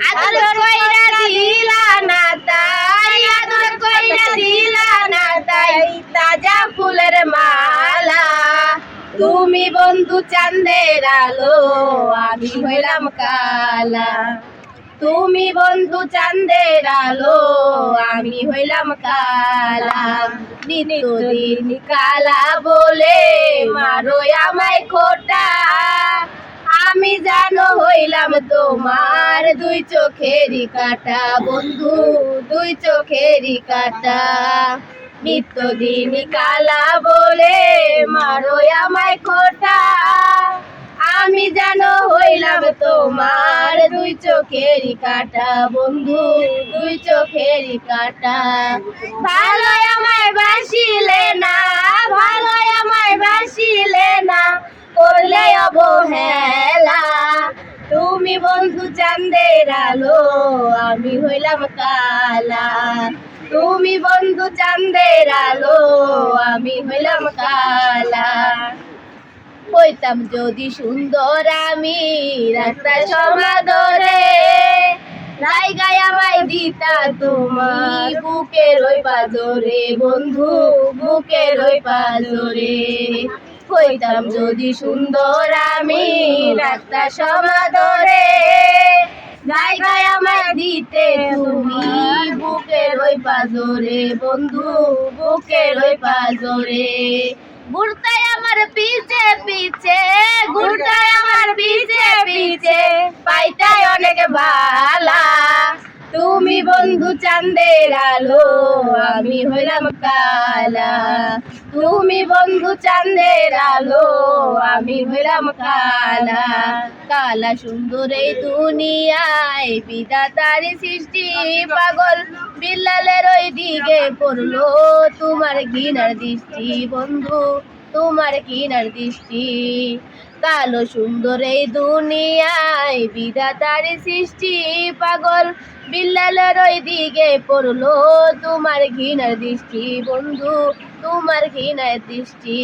আদর কইরা দিলা না তাই, আদর কইরা দিলা না তাই, তাজা ফুলের মালা। তুমি বন্ধু চাঁদের আলো, আমি হইলাম কালা। তুমি বন্ধু চাঁদের আলো, আমি হইলাম কালা। নিত্যদিন কালা বলে মারো আমায় খোটা, আমি জানো হইলাম তোমার দুই চোখেরই কাটা। বন্ধু দুই চোখেরই কাটা। নিত্যদিন কালা বলে মারো আমায় খোটা, আমি জানো হইলাম তোমার দুই চোখেরই কাটা। বন্ধু দুই চোখেরই কাটা। ভালো আমায় বাসিলে না, ভালো আমায় বাসিলে না, করলে অবহেলা। তুমি বন্ধু চাঁদের আলো, আমি হইলাম কালা। তুমি বন্ধু চাঁদের আলো, আমি হইলাম কালা। হইতাম যদি সুন্দর আমি রাস্তা সমাদরে, জায়গায় আমায় দিতা তোমার বুকের ওই পাজরে। বন্ধু বুকের ওই পাজরে। হইতাম যদি সুন্দর আমি রাস্তা সমাদরে, জায়গায় আমায় দিতে তুমি বুকের ওই পাজরে। বন্ধু বুকের ওই পাজরে। ঘুরতাই আমার পিছে পিছে, ঘুরতাই আমার পিছে পিছে, পাইতাই অনেক ভালা। তুমি বন্ধু চাঁদের আলো, আমি হইলাম কালা। তুমি বন্ধু চাঁদের আলো, আমি হইলাম কালা। কালা সুন্দর এই দুনিয়ায় বিধাতার সৃষ্টি, পাগল বিল্লালের ওই দিকে পড়লো তোমার ঘৃণার দৃষ্টি। বন্ধু তোমার ঘৃণার দৃষ্টি। কালো সুন্দর এই দুনিয়ায় বিধাতার সৃষ্টি, পাগল বিল্লালের ওই দিকে পড়লো তোমার ঘৃণার দৃষ্টি। বন্ধু তোমার ঘৃণার দৃষ্টি।